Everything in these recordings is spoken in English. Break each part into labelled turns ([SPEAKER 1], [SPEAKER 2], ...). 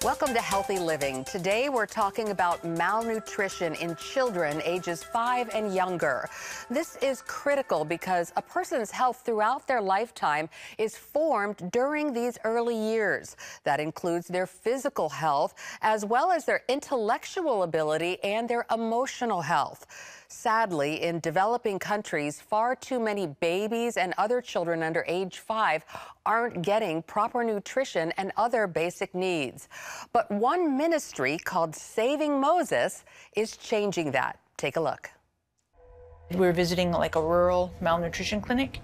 [SPEAKER 1] Welcome to Healthy Living. Today we're talking about malnutrition in children ages 5 and younger. This is critical because a person's health throughout their lifetime is formed during these early years. That includes their physical health as well as their intellectual ability and their emotional health. Sadly, in developing countries, far too many babies and other children under age 5 aren't getting proper nutrition and other basic needs. But one ministry called Saving Moses is changing that. Take a look.
[SPEAKER 2] We were visiting like a rural malnutrition clinic.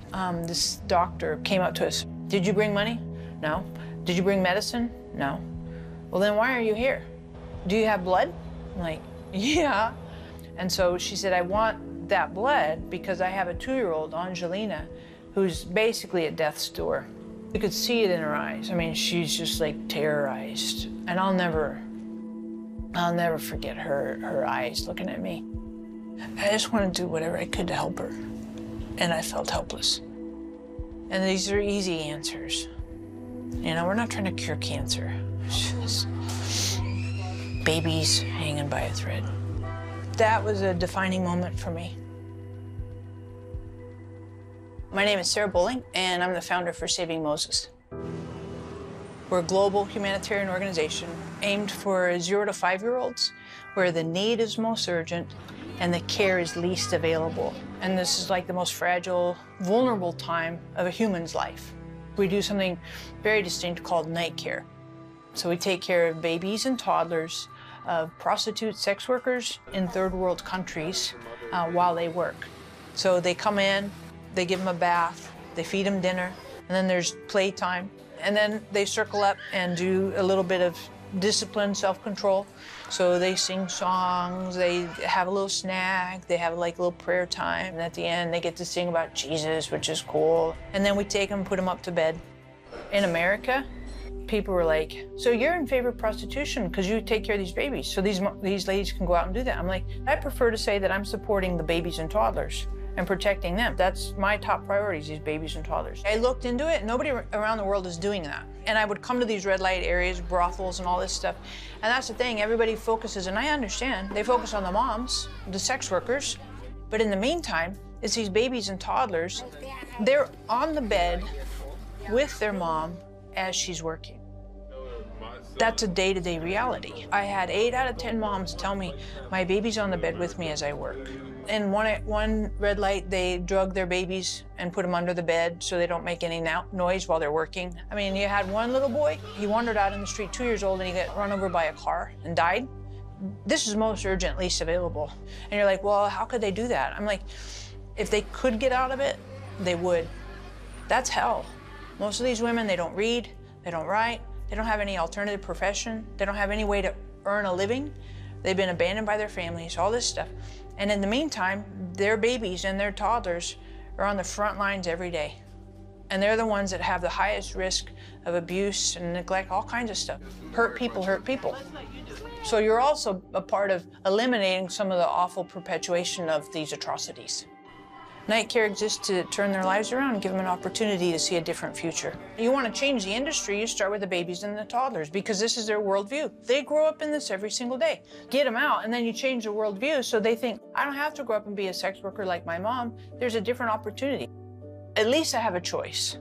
[SPEAKER 2] This doctor came up to us. Did you bring money? No. Did you bring medicine? No. Well, then why are you here? Do you have blood? I'm like, yeah. And so she said, I want that blood because I have a 2-year-old, Angelina, who's basically at death's door. You could see it in her eyes. I mean, she's just like terrorized. And I'll never forget her eyes looking at me. I just wanted to do whatever I could to help her. And I felt helpless. And these are easy answers. You know, we're not trying to cure cancer. It's just babies hanging by a thread. That was a defining moment for me. My name is Sarah Bowling, and I'm the founder for Saving Moses. We're a global humanitarian organization aimed for 0 to 5-year-olds, where the need is most urgent and the care is least available. And this is like the most fragile, vulnerable time of a human's life. We do something very distinct called night care. So we take care of babies and toddlers, of prostitute sex workers in third world countries while they work. So they come in, they give them a bath, they feed them dinner, and then there's playtime. And then they circle up and do a little bit of discipline, self-control. So they sing songs, they have a little snack, they have like a little prayer time. And at the end, they get to sing about Jesus, which is cool. And then we take them, put them up to bed. In America, people were like, so you're in favor of prostitution because you take care of these babies, so these ladies can go out and do that. I'm like, I prefer to say that I'm supporting the babies and toddlers and protecting them. That's my top priorities, these babies and toddlers. I looked into it, nobody around the world is doing that. And I would come to these red light areas, brothels and all this stuff. And that's the thing, everybody focuses, and I understand, they focus on the moms, the sex workers. But in the meantime, it's these babies and toddlers. They're on the bed with their mom as she's working. That's a day-to-day reality. I had 8 out of 10 moms tell me, my baby's on the bed with me as I work. In one red light, they drug their babies and put them under the bed so they don't make any noise while they're working. I mean, you had one little boy, he wandered out in the street, 2 years old, and he got run over by a car and died. This is most urgent, least available. And you're like, well, how could they do that? I'm like, if they could get out of it, they would. That's hell. Most of these women, they don't read, they don't write, they don't have any alternative profession, they don't have any way to earn a living. They've been abandoned by their families, all this stuff. And in the meantime, their babies and their toddlers are on the front lines every day. And they're the ones that have the highest risk of abuse and neglect, all kinds of stuff. Hurt people hurt people. So you're also a part of eliminating some of the awful perpetuation of these atrocities. Night care exists to turn their lives around and give them an opportunity to see a different future. You want to change the industry, you start with the babies and the toddlers because this is their worldview. They grow up in this every single day. Get them out and then you change the worldview so they think, I don't have to grow up and be a sex worker like my mom. There's a different opportunity. At least I have a choice.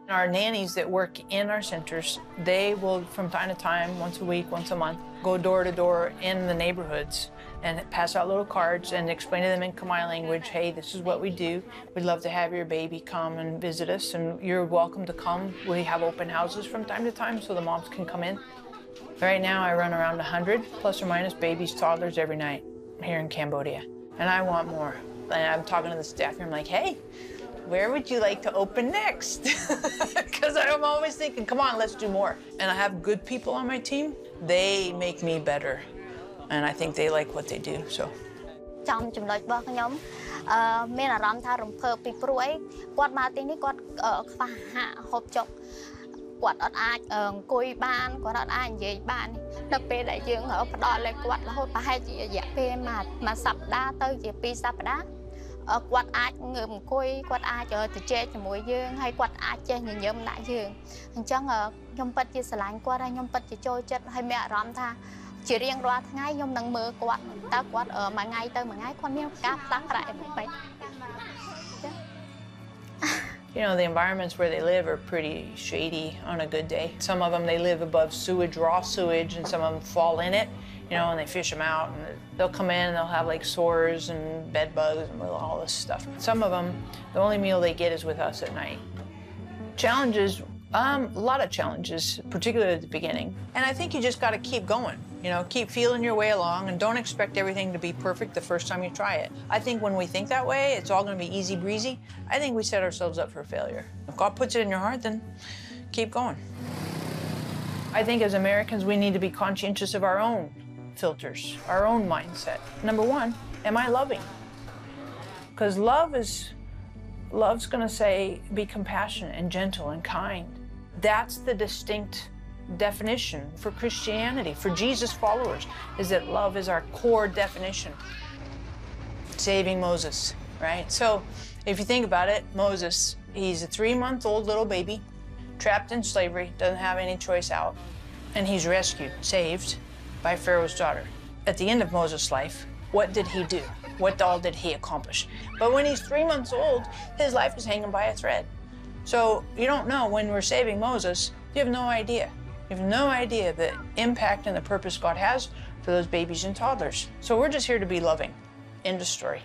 [SPEAKER 2] Our nannies that work in our centers, they will, from time to time, once a week, once a month, go door to door in the neighborhoods and pass out little cards and explain to them in Khmer language, hey, this is what we do. We'd love to have your baby come and visit us, and you're welcome to come. We have open houses from time to time so the moms can come in. Right now, I run around 100 plus or minus babies, toddlers every night here in Cambodia, and I want more. And I'm talking to the staff here, I'm like, hey, where would you like to open next? Because I'm always thinking, come on, let's do more. And I have good people on my team. They make me better. And I think they like what they do, so.
[SPEAKER 3] ចំចំណុចរបស់ខ្ញុំមានអារម្មណ៍ថារំភើបពីព្រោះអីគាត់មកទីនេះគាត់ខ្វះអាហារហូបចុកគាត់អត់អាចអង្គុយបានគាត់អត់អាចនិយាយបានដល់ពេលដែលយើងផ្ដល់ឲ្យគាត់រហូតប្រហែលជារយៈពេលមួយសប្តាហ៍ទៅជា2សប្តាហ៍គាត់អាចងើបអង្គុយគាត់អាចទៅជែកជាមួយយើងហើយគាត់អាចចេះញញឹមដាក់យើងអញ្ចឹងខ្ញុំពិតជាស្រឡាញ់គាត់ហើយខ្ញុំពិតជាចូលចិត្តហើយមានអារម្មណ៍ថាជារៀងរាល់ថ្ងៃខ្ញុំនឹងមើលគាត់តើគាត់មួយថ្ងៃទៅមួយថ្ងៃគាត់មានការផ្លាស់ប្រែមិនបែប
[SPEAKER 2] You know, the environments where they live are pretty shady on a good day. Some of them, they live above sewage, raw sewage, and some of them fall in it, you know, and they fish them out. And they'll come in and they'll have like sores and bed bugs and all this stuff. Some of them, the only meal they get is with us at night. Challenges, a lot of challenges, particularly at the beginning. And I think you just got to keep going. You know, keep feeling your way along and don't expect everything to be perfect the first time you try it. I think when we think that way, it's all going to be easy breezy. I think we set ourselves up for failure. If God puts it in your heart, then keep going. I think as Americans, we need to be conscientious of our own filters, our own mindset. Number one, am I loving? Because love's going to say, be compassionate and gentle and kind. That's the distinct definition for Christianity, for Jesus followers, is that love is our core definition. Saving Moses, right? So if you think about it, Moses, he's a 3-month-old little baby, trapped in slavery, doesn't have any choice out, and he's rescued, saved by Pharaoh's daughter. At the end of Moses' life, what did he do? What all did he accomplish? But when he's 3 months old, his life is hanging by a thread. So you don't know when we're saving Moses, you have no idea. You have no idea the impact and the purpose God has for those babies and toddlers. So we're just here to be loving. End of story.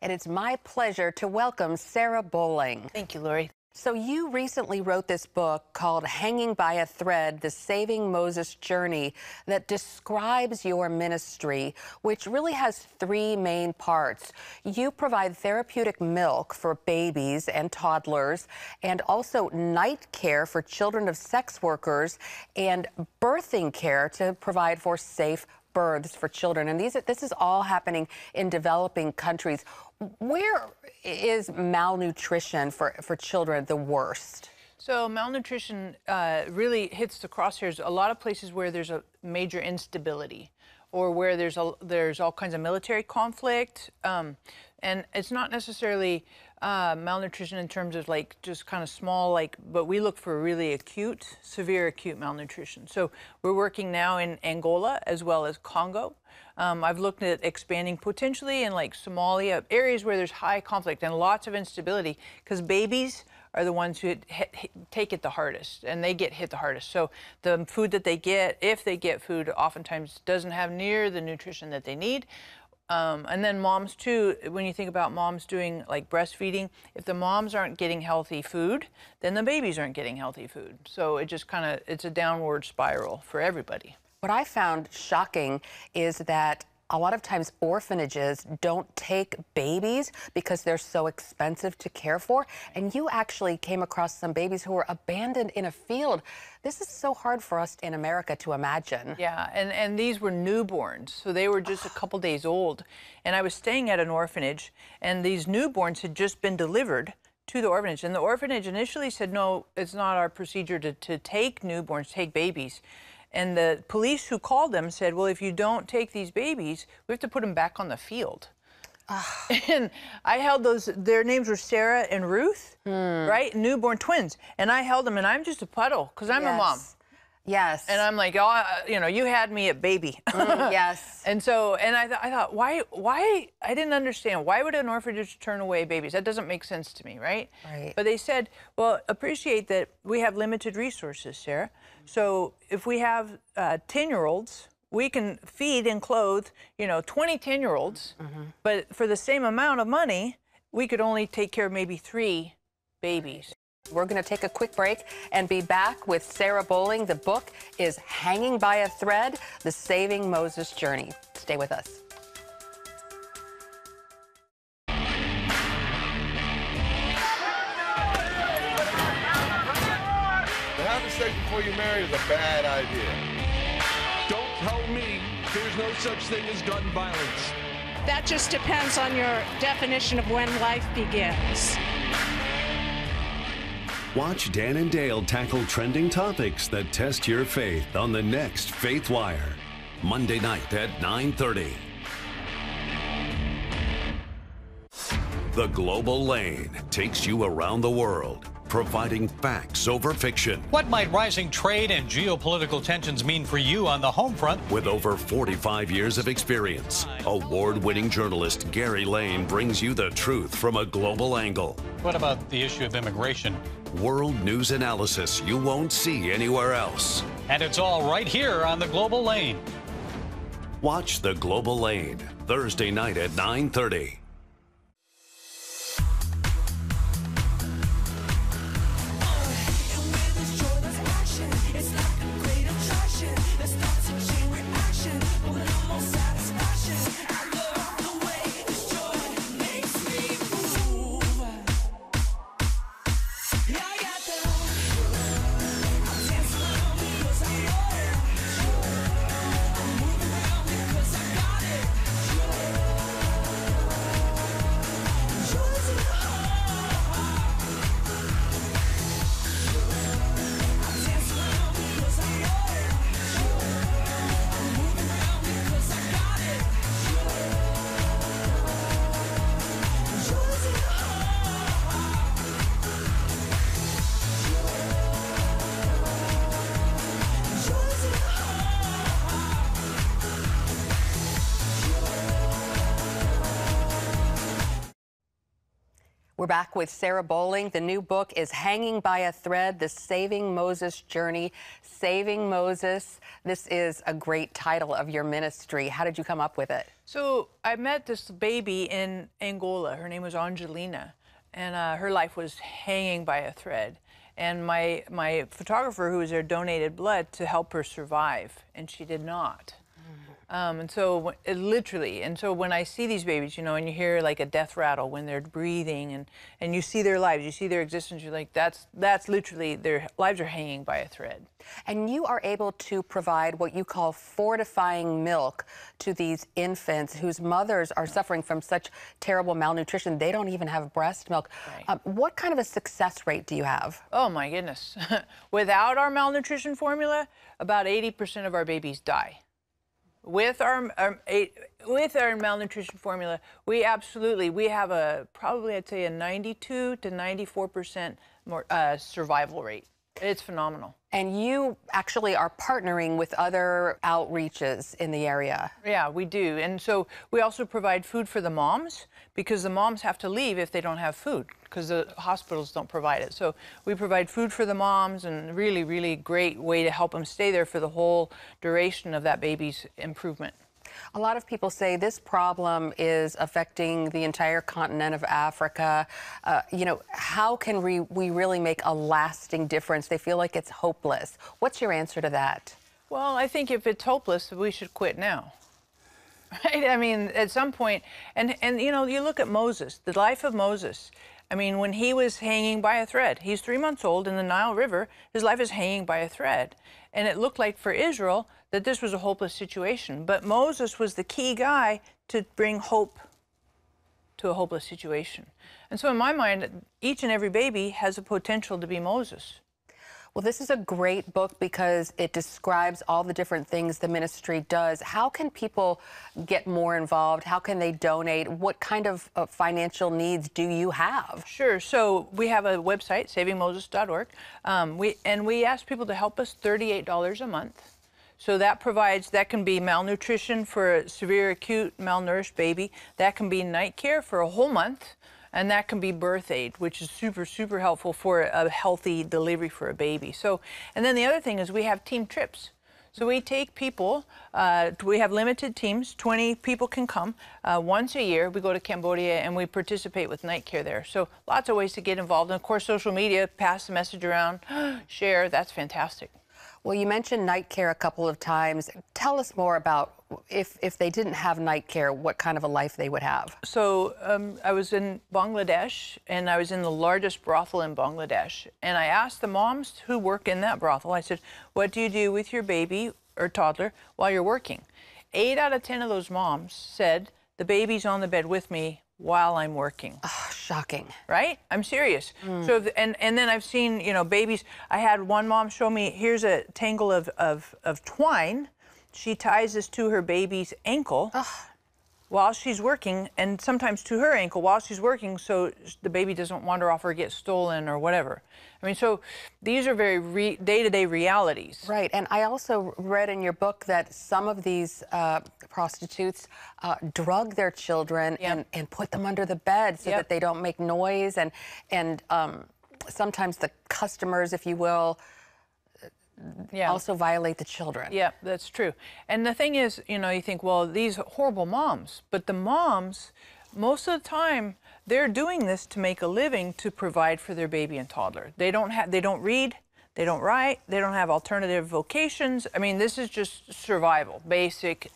[SPEAKER 1] And it's my pleasure to welcome Sarah Bowling.
[SPEAKER 2] Thank you, Lori.
[SPEAKER 1] So you recently wrote this book called Hanging by a Thread, The Saving Moses Journey, that describes your ministry, which really has 3 main parts. You provide therapeutic milk for babies and toddlers, and also night care for children of sex workers, and birthing care to provide for safe births for children. And this is all happening in developing countries. Where is malnutrition for children the worst?
[SPEAKER 2] So malnutrition really hits the crosshairs a lot of places where there's a major instability or where there's all kinds of military conflict. And it's not necessarily malnutrition in terms of like just kind of small, but we look for really severe acute malnutrition. So we're working now in Angola as well as Congo. I've looked at expanding potentially in like Somalia, areas where there's high conflict and lots of instability, because babies are the ones who take it the hardest, and they get hit the hardest. So the food that they get, if they get food, oftentimes doesn't have near the nutrition that they need. And then moms too, when you think about moms doing like breastfeeding, if the moms aren't getting healthy food, then the babies aren't getting healthy food. So it just it's a downward spiral for everybody.
[SPEAKER 1] What I found shocking is that a lot of times orphanages don't take babies because they're so expensive to care for. And you actually came across some babies who were abandoned in a field. This is so hard for us in America to imagine.
[SPEAKER 2] Yeah, and these were newborns, so they were just a couple days old. And I was staying at an orphanage, and these newborns had just been delivered to the orphanage. And the orphanage initially said, no, it's not our procedure to take newborns, take babies. And the police who called them said, well, if you don't take these babies, we have to put them back on the field. And I held their names were Sarah and Ruth, right? Newborn twins. And I held them, and I'm just a puddle, because I'm a mom.
[SPEAKER 1] Yes.
[SPEAKER 2] And I'm like, oh, you know, you had me at baby.
[SPEAKER 1] Yes.
[SPEAKER 2] And so, and I thought, why, I didn't understand. Why would an orphanage turn away babies? That doesn't make sense to me, right?
[SPEAKER 1] Right.
[SPEAKER 2] But they said, well, appreciate that we have limited resources, Sarah. So if we have 10-year-olds, we can feed and clothe, 20 10-year-olds, but for the same amount of money, we could only take care of maybe 3 babies.
[SPEAKER 1] We're going to take a quick break and be back with Sarah Bowling. The book is Hanging by a Thread, The Saving Moses Journey. Stay with us.
[SPEAKER 4] having sex before you marry is a bad idea.
[SPEAKER 5] Don't tell me there's no such thing as gun violence.
[SPEAKER 6] That just depends on your definition of when life begins.
[SPEAKER 7] Watch Dan and Dale tackle trending topics that test your faith on the next Faith Wire, Monday night at 9:30. The Global Lane takes you around the world, providing facts over fiction.
[SPEAKER 8] What might rising trade and geopolitical tensions mean for you on the home front?
[SPEAKER 7] With over 45 years of experience, award-winning journalist Gary Lane brings you the truth from a global angle.
[SPEAKER 8] What about the issue of immigration?
[SPEAKER 7] World news analysis you won't see anywhere else.
[SPEAKER 8] And it's all right here on the Global Lane.
[SPEAKER 7] Watch The Global Lane, Thursday night at 9:30.
[SPEAKER 1] We're back with Sarah Bowling. The new book is Hanging by a Thread, The Saving Moses Journey. Saving Moses. This is a great title of your ministry. How did you come up with it?
[SPEAKER 2] So I met this baby in Angola. Her name was Angelina, and her life was hanging by a thread. And my photographer who was there donated blood to help her survive, and she did not. And so when I see these babies, you know, and you hear like a death rattle when they're breathing, and you see their lives, you see their existence, you're like, that's literally, their lives are hanging by a thread.
[SPEAKER 1] And you are able to provide what you call fortifying milk to these infants whose mothers are suffering from such terrible malnutrition. They don't even have breast milk. Right. What kind of a success rate do you have?
[SPEAKER 2] Oh my goodness. Without our malnutrition formula, about 80% of our babies die. With our malnutrition formula, we have probably I'd say a 92 to 94% more survival rate. It's phenomenal.
[SPEAKER 1] And you actually are partnering with other outreaches in the area.
[SPEAKER 2] Yeah, we do. And so we also provide food for the moms, because the moms have to leave if they don't have food, because the hospitals don't provide it. So we provide food for the moms, and really, really great way to help them stay there for the whole duration of that baby's improvement.
[SPEAKER 1] A lot of people say this problem is affecting the entire continent of Africa. You know, how can we really make a lasting difference? They feel like it's hopeless. What's your answer to that?
[SPEAKER 2] Well, I think if it's hopeless, we should quit now. Right? I mean, at some point, and you know, you look at Moses, the life of Moses. I mean, when he was hanging by a thread, he's 3 months old in the Nile River, his life is hanging by a thread. And it looked like for Israel that this was a hopeless situation. But Moses was the key guy to bring hope to a hopeless situation. And so in my mind, each and every baby has a potential to be Moses.
[SPEAKER 1] Well, this is a great book because it describes all the different things the ministry does. How can people get more involved? How can they donate? What kind of financial needs do you have?
[SPEAKER 2] Sure. So we have a website, savingmoses.org. We ask people to help us $38 a month. So that can be malnutrition for a severe acute malnourished baby. That can be night care for a whole month. And that can be birth aid, which is super, super helpful for a healthy delivery for a baby. So, and then the other thing is we have team trips. So we take people, we have limited teams, 20 people can come. Once a year, we go to Cambodia and we participate with night care there. So lots of ways to get involved. And of course, social media, pass the message around, share, that's fantastic.
[SPEAKER 1] Well, you mentioned night care a couple of times. Tell us more about if they didn't have night care, what kind of a life they would have.
[SPEAKER 2] So I was in Bangladesh, and I was in the largest brothel in Bangladesh. And I asked the moms who work in that brothel, I said, what do you do with your baby or toddler while you're working? 8 out of 10 of those moms said, the baby's on the bed with me while I'm working.
[SPEAKER 1] Oh, shocking.
[SPEAKER 2] Right? I'm serious. So, and then I've seen, you know, babies. I had one mom show me, here's a tangle of twine. She ties this to her baby's ankle while she's working, and sometimes to her ankle while she's working, so the baby doesn't wander off or get stolen or whatever. I mean, so these are very day-to-day realities.
[SPEAKER 1] Right, and I also read in your book that some of these prostitutes drug their children and put them under the bed so that they don't make noise, and sometimes the customers, if you will, also violate the children.
[SPEAKER 2] Yeah, that's true. And the thing is, you know, you think, well, these horrible moms, but the moms, most of the time, they're doing this to make a living to provide for their baby and toddler. They don't read, they don't write, they don't have alternative vocations. I mean, this is just survival, basic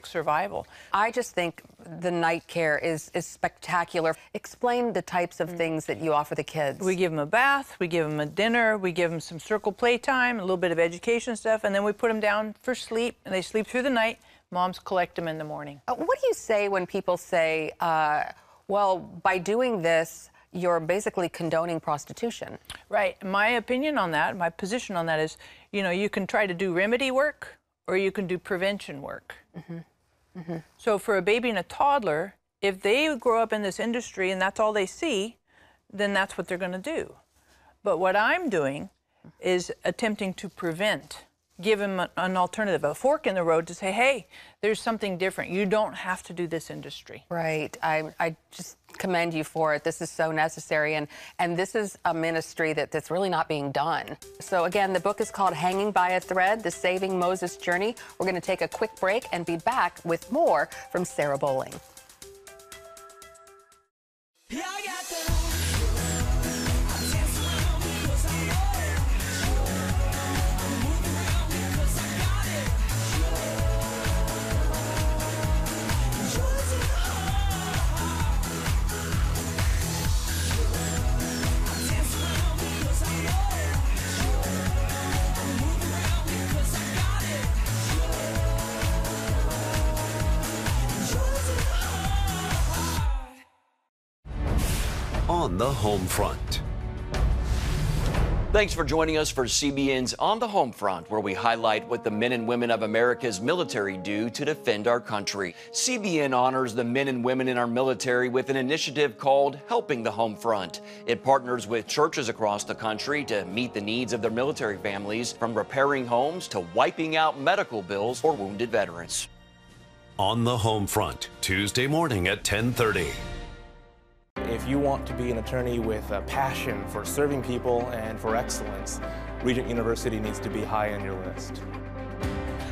[SPEAKER 2] survival.
[SPEAKER 1] I just think the night care is spectacular. Explain the types of things that you offer the kids.
[SPEAKER 2] We give them a bath, we give them a dinner, we give them some circle playtime, a little bit of education stuff, and then we put them down for sleep, and they sleep through the night. Moms collect them in the morning.
[SPEAKER 1] What do you say when people say, well, by doing this, you're basically condoning prostitution?
[SPEAKER 2] Right. My opinion on that, my position on that is, you know, you can try to do remedy work, or you can do prevention work. So for a baby and a toddler, if they grow up in this industry and that's all they see, then that's what they're going to do. But what I'm doing is attempting to prevent, give them an alternative, a fork in the road to say, hey, there's something different. You don't have to do this industry.
[SPEAKER 1] Right. I just commend you for it. This is so necessary, and this is a ministry that's really not being done. So again, the book is called Hanging by a Thread, The Saving Moses Journey. We're going to take a quick break and be back with more from Sarah Bowling.
[SPEAKER 7] On the home front.
[SPEAKER 9] Thanks for joining us for CBN's On the Home Front, where we highlight what the men and women of America's military do to defend our country. CBN honors the men and women in our military with an initiative called Helping the Home Front. It partners with churches across the country to meet the needs of their military families, from repairing homes to wiping out medical bills for wounded veterans.
[SPEAKER 7] On the Home Front, Tuesday morning at 10:30.
[SPEAKER 10] If you want to be an attorney with a passion for serving people and for excellence, Regent University needs to be high on your list.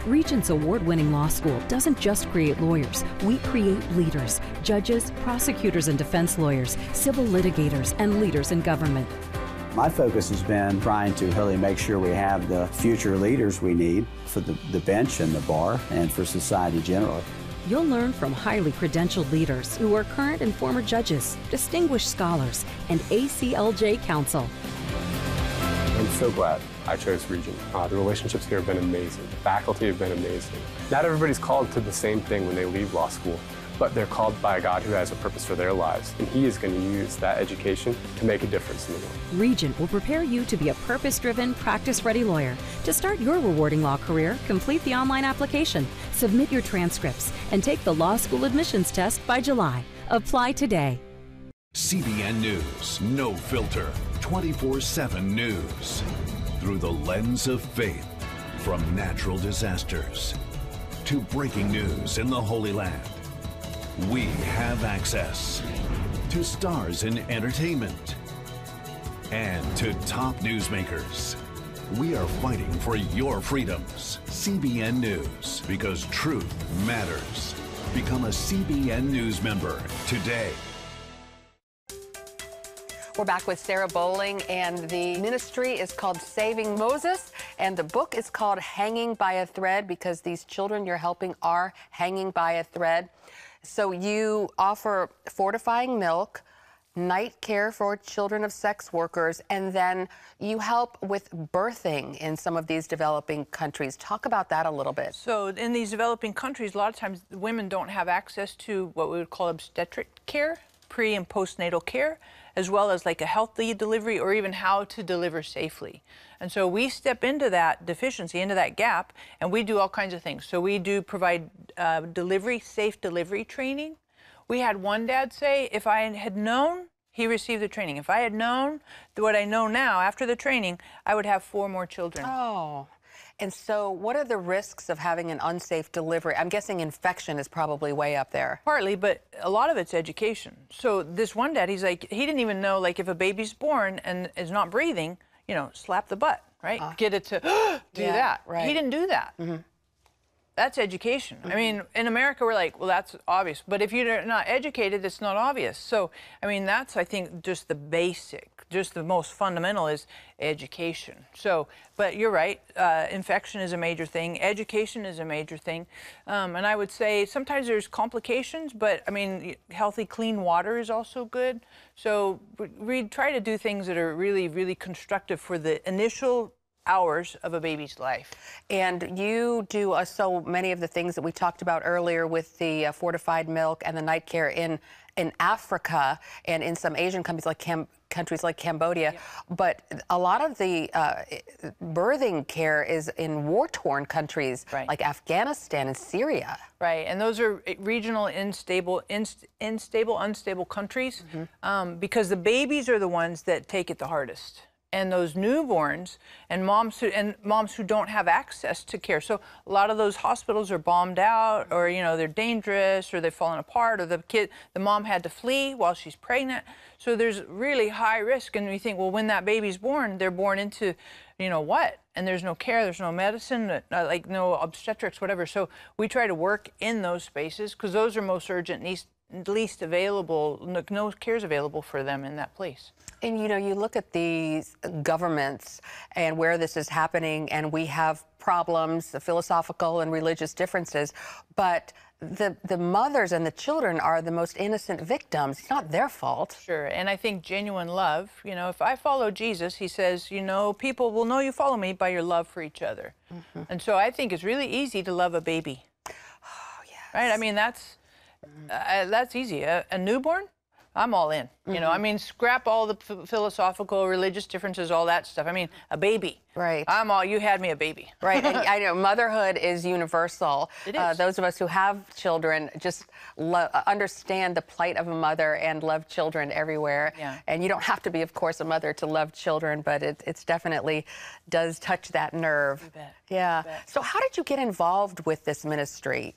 [SPEAKER 11] Regent's award-winning law school doesn't just create lawyers. We create leaders, judges, prosecutors and defense lawyers, civil litigators, and leaders in government.
[SPEAKER 12] My focus has been trying to really make sure we have the future leaders we need for the bench and the bar and for society generally.
[SPEAKER 11] You'll learn from highly credentialed leaders who are current and former judges, distinguished scholars, and ACLJ counsel.
[SPEAKER 13] I'm so glad I chose Regent. The relationships here have been amazing. The faculty have been amazing. Not everybody's called to the same thing when they leave law school, but they're called by a God who has a purpose for their lives, and He is going to use that education to make a difference in the world.
[SPEAKER 11] Regent will prepare you to be a purpose-driven, practice-ready lawyer. To start your rewarding law career, complete the online application, submit your transcripts, and take the law school admissions test by July. Apply today.
[SPEAKER 7] CBN News, no filter, 24/7 news. Through the lens of faith, from natural disasters to breaking news in the Holy Land. We have access to stars in entertainment and to top newsmakers. We are fighting for your freedoms. CBN News, because truth matters. Become a CBN News member today.
[SPEAKER 1] We're back with Sarah Bowling, and the ministry is called Saving Moses, And the book is called Hanging by a Thread, because these children you're helping are hanging by a thread. So you offer fortifying milk, night care for children of sex workers, and then you help with birthing in some of these developing countries. Talk about that a little bit.
[SPEAKER 2] So in these developing countries, a lot of times women don't have access to what we would call obstetric care, pre and postnatal care, as well as like a healthy delivery or even how to deliver safely. And so we step into that deficiency, into that gap, and we do all kinds of things. So we do provide safe delivery training. We had one dad say, if I had known, he received the training. If I had known what I know now after the training, I would have 4 more children.
[SPEAKER 1] Oh. And so what are the risks of having an unsafe delivery? I'm guessing infection is probably way up there.
[SPEAKER 2] Partly, but a lot of it's education. So this one dad, he's like, he didn't even know, like, if a baby's born and is not breathing, you know, slap the butt, right? Get it to do that. Right. He didn't do that. That's education. I mean, in America, we're like, well, that's obvious. But if you're not educated, it's not obvious. So, I mean, that's, I think, just the basic, just the most fundamental is education. So, but you're right, infection is a major thing. Education is a major thing. And I would say sometimes there's complications, but I mean, healthy, clean water is also good. So we try to do things that are really, really constructive for the initial hours of a baby's life.
[SPEAKER 1] And you do so many of the things that we talked about earlier with the fortified milk and the night care in Africa and in some Asian countries like Cambodia. But a lot of the birthing care is in war-torn countries like Afghanistan and Syria.
[SPEAKER 2] Right, and those are regional, unstable countries because the babies are the ones that take it the hardest. And those newborns and moms who don't have access to care. So a lot of those hospitals are bombed out, or you know, they're dangerous, or they've fallen apart, or the mom had to flee while she's pregnant. So there's really high risk, and we think, well, when that baby's born, they're born into, you know what? And there's no care, there's no medicine, like no obstetrics, whatever. So we try to work in those spaces because those are most urgent, least available, no care's available for them in that place.
[SPEAKER 1] And you know, you look at these governments and where this is happening, and we have problems, philosophical and religious differences, but the mothers and the children are the most innocent victims. It's not their fault.
[SPEAKER 2] Sure, and I think genuine love, you know, if I follow Jesus, he says, you know, people will know you follow me by your love for each other. And so I think it's really easy to love a baby.
[SPEAKER 1] Oh, yes.
[SPEAKER 2] Right, I mean, that's easy. A newborn, I'm all in. You know, I mean, scrap all the philosophical, religious differences, all that stuff. I mean, a baby.
[SPEAKER 1] Right.
[SPEAKER 2] You had me a baby.
[SPEAKER 1] Right. And I know motherhood is universal.
[SPEAKER 2] It is.
[SPEAKER 1] Those of us who have children just understand the plight of a mother and love children everywhere.
[SPEAKER 2] Yeah.
[SPEAKER 1] And you don't have to be, of course, a mother to love children, but it's definitely does touch that nerve.
[SPEAKER 2] You bet.
[SPEAKER 1] Yeah.
[SPEAKER 2] You bet.
[SPEAKER 1] So how did you get involved with this ministry?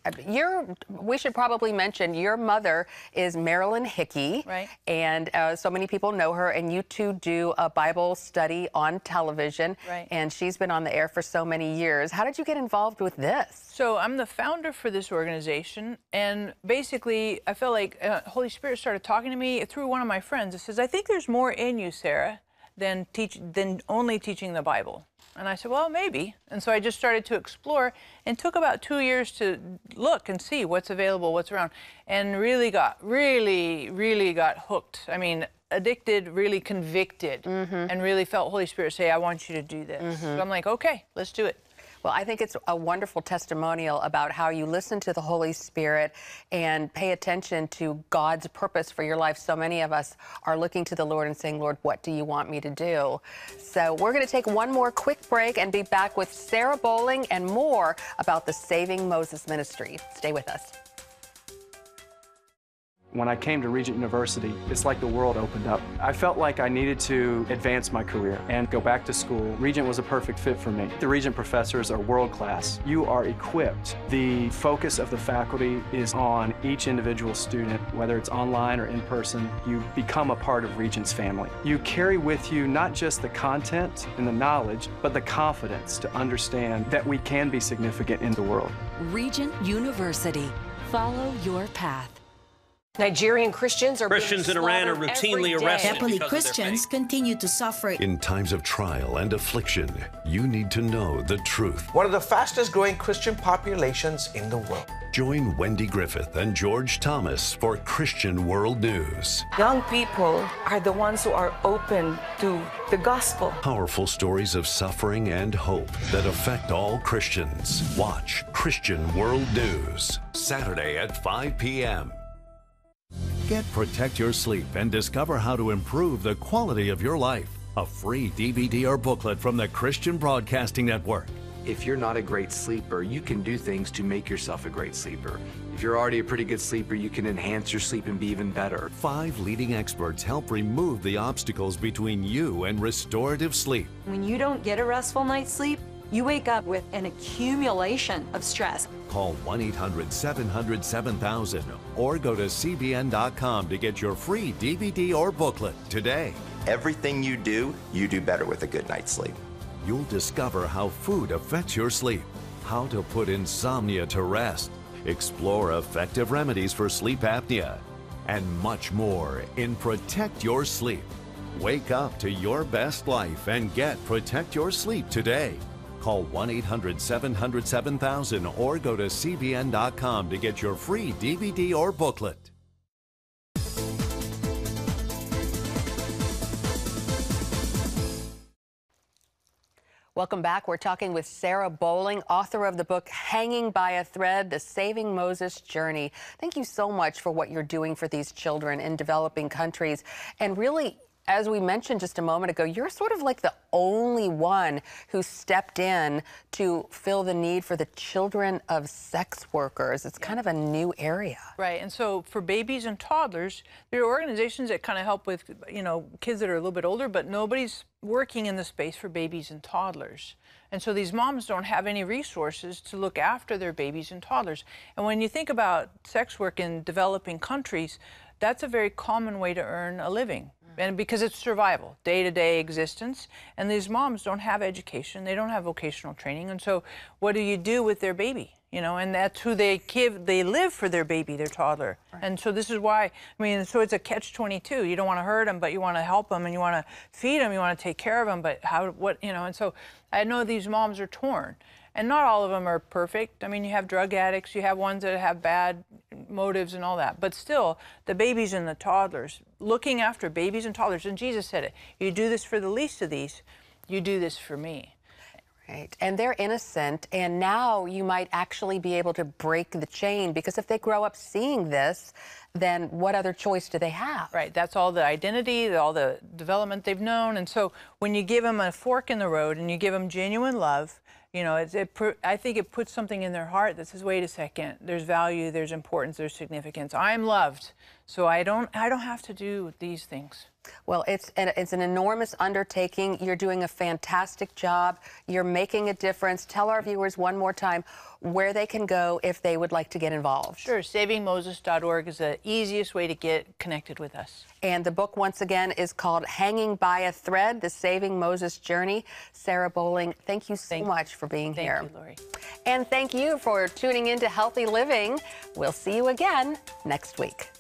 [SPEAKER 1] We should probably mention your mother is Marilyn Hickey.
[SPEAKER 2] Right.
[SPEAKER 1] And so many people know her, and you two do a Bible study on television.
[SPEAKER 2] Right.
[SPEAKER 1] And she's been on the air for so many years. How did you get involved with this?
[SPEAKER 2] So I'm the founder for this organization, and basically I felt like Holy Spirit started talking to me through one of my friends. It says, I think there's more in you, Sarah, than only teaching the Bible. And I said, well, maybe. And so I just started to explore, and took about 2 years to look and see what's available, what's around, and really got hooked. I mean, addicted, really convicted, and really felt Holy Spirit say, I want you to do this. So I'm like, okay, let's do it.
[SPEAKER 1] Well, I think it's a wonderful testimonial about how you listen to the Holy Spirit and pay attention to God's purpose for your life. So many of us are looking to the Lord and saying, Lord, what do you want me to do? So we're going to take one more quick break and be back with Sarah Bowling and more about the Saving Moses ministry. Stay with us.
[SPEAKER 14] When I came to Regent University, it's like the world opened up. I felt like I needed to advance my career and go back to school. Regent was a perfect fit for me. The Regent professors are world class. You are equipped. The focus of the faculty is on each individual student, whether it's online or in person. You become a part of Regent's family. You carry with you not just the content and the knowledge, but the confidence to understand that we can be significant in the world.
[SPEAKER 11] Regent University. Follow your path.
[SPEAKER 15] Nigerian Christians are
[SPEAKER 16] Christians in Iran are routinely arrested.
[SPEAKER 17] Happily, Christians continue to suffer.
[SPEAKER 7] In times of trial and affliction, you need to know the truth.
[SPEAKER 18] One of the fastest growing Christian populations in the world.
[SPEAKER 7] Join Wendy Griffith and George Thomas for Christian World News.
[SPEAKER 19] Young people are the ones who are open to the gospel.
[SPEAKER 7] Powerful stories of suffering and hope that affect all Christians. Watch Christian World News, Saturday at 5 p.m. Get Protect Your Sleep and discover how to improve the quality of your life. A free DVD or booklet from the Christian Broadcasting Network.
[SPEAKER 20] If you're not a great sleeper, you can do things to make yourself a great sleeper. If you're already a pretty good sleeper, you can enhance your sleep and be even better.
[SPEAKER 7] 5 leading experts help remove the obstacles between you and restorative sleep.
[SPEAKER 21] When you don't get a restful night's sleep, you wake up with an accumulation of stress.
[SPEAKER 7] Call 1-800-700-7000 or go to CBN.com to get your free DVD or booklet today.
[SPEAKER 22] Everything you do better with a good night's sleep.
[SPEAKER 7] You'll discover how food affects your sleep, how to put insomnia to rest, explore effective remedies for sleep apnea, and much more in Protect Your Sleep. Wake up to your best life and get Protect Your Sleep today. Call 1-800-700-7000 or go to CBN.com to get your free DVD or booklet.
[SPEAKER 1] Welcome back. We're talking with Sarah Bowling, author of the book Hanging by a Thread, The Saving Moses Journey. Thank you so much for what you're doing for these children in developing countries. And really, as we mentioned just a moment ago, you're sort of like the only one who stepped in to fill the need for the children of sex workers. It's kind of a new area.
[SPEAKER 2] Right, and so for babies and toddlers, there are organizations that kind of help with, kids that are a little bit older, but nobody's working in the space for babies and toddlers. And so these moms don't have any resources to look after their babies and toddlers. And when you think about sex work in developing countries, that's a very common way to earn a living. And because it's survival, day-to-day existence, and these moms don't have education, they don't have vocational training, and so what do you do with their baby? And that's who they live for their baby, their toddler. Right. And so this is why, so it's a catch-22. You don't want to hurt them, but you want to help them, and you want to feed them, you want to take care of them, but and so I know these moms are torn. And not all of them are perfect. You have drug addicts, you have ones that have bad motives and all that. But still, the babies and the toddlers, looking after babies and toddlers, and Jesus said it, you do this for the least of these, you do this for me.
[SPEAKER 1] Right, and they're innocent, and now you might actually be able to break the chain, because if they grow up seeing this, then what other choice do they have?
[SPEAKER 2] Right, that's all the identity, all the development they've known, and so when you give them a fork in the road and you give them genuine love, I think it puts something in their heart that says, wait a second, there's value, there's importance, there's significance. I'm loved, so I don't have to do these things.
[SPEAKER 1] Well, it's an enormous undertaking. You're doing a fantastic job. You're making a difference. Tell our viewers one more time where they can go if they would like to get involved.
[SPEAKER 2] Sure. SavingMoses.org is the easiest way to get connected with us.
[SPEAKER 1] And the book, once again, is called Hanging by a Thread, The Saving Moses Journey. Sarah Bowling, thank you so much for being here.
[SPEAKER 2] Thank you, Lori.
[SPEAKER 1] And thank you for tuning in to Healthy Living. We'll see you again next week.